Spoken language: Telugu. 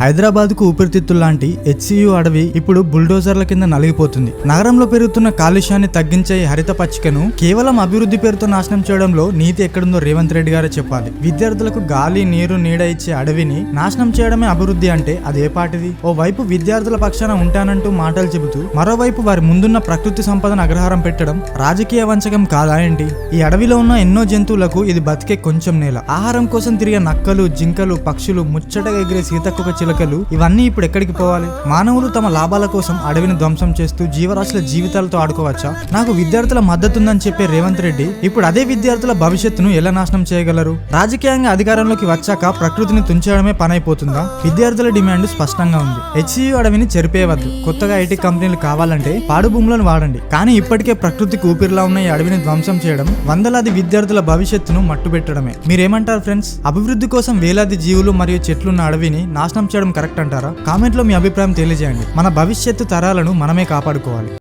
హైదరాబాద్ కు ఊపిరితిత్తుల్లాంటి హెచ్సియు అడవి ఇప్పుడు బుల్డోజర్ల కింద నలిగిపోతుంది. నగరంలో పెరుగుతున్న కాలుష్యాన్ని తగ్గించే హరిత పచ్చికను కేవలం అభివృద్ధి పేరుతో నాశనం చేయడంలో నీతి ఎక్కడుందో రేవంత్ రెడ్డి గారే చెప్పాలి. విద్యార్థులకు గాలి, నీరు, నీడ ఇచ్చే అడవిని నాశనం చేయడమే అభివృద్ధి అంటే అది ఏ పాటిది? ఓ వైపు విద్యార్థుల పక్షాన ఉంటానంటూ మాటలు చెబుతూ మరోవైపు వారి ముందున్న ప్రకృతి సంపదను అగ్రహారం పెట్టడం రాజకీయ వంచకం కాదా ఏంటి? ఈ అడవిలో ఉన్న ఎన్నో జంతువులకు ఇది బతికే కొంచెం నేల. ఆహారం కోసం తిరిగే నక్కలు, జింకలు, పక్షులు, ముచ్చటగా ఎగిరే సీతకొక చిలకలు ఇవన్నీ ఇప్పుడు ఎక్కడికి పోవాలి? మానవులు తమ లాభాల కోసం అడవిని ధ్వంసం చేస్తూ జీవరాశుల జీవితాలతో ఆడుకోవచ్చా? నాకు విద్యార్థుల మద్దతుందని చెప్పే రేవంత్ రెడ్డి ఇప్పుడు అదే విద్యార్థుల భవిష్యత్తును ఎలా నాశనం చేయగలరు? రాజకీయంగా అధికారంలోకి వచ్చాక ప్రకృతిని తుంచడమే పనైపోతుందా? విద్యార్థుల డిమాండ్ స్పష్టంగా ఉంది. హెచ్సియు అడవిని చెరిపేయవద్దు. కొత్తగా ఐటీ కంపెనీలు కావాలంటే పాడు భూములను వాడండి. కానీ ఇప్పటికే ప్రకృతికి ఊపిరిలా ఉన్న ఈ అడవిని ధ్వంసం చేయడం వందలాది విద్యార్థుల భవిష్యత్తును మట్టుబెట్టడమే. మీరేమంటారు ఫ్రెండ్స్? అభివృద్ధి కోసం వేలాది జీవులు మరియు చెట్లున్న అడవిని నాశనం చేయడం కరెక్ట్ అంటారా? కామెంట్లో మీ అభిప్రాయం తెలియజేయండి. మన భవిష్యత్తు తరాలను మనమే కాపాడుకోవాలి.